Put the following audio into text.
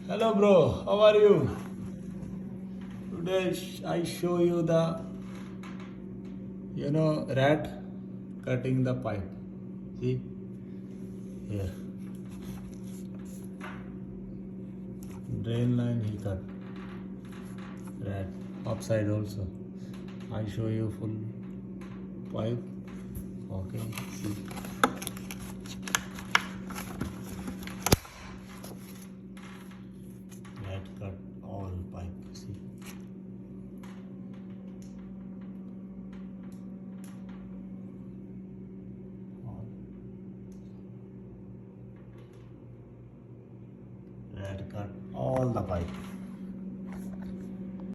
Hello, bro. How are you? Today I show you the rat cutting the pipe. See here, drain line he cut. Rat upside also. I show you full pipe. Okay, see. Rat cut all pipe. See. Rat cut all the pipe.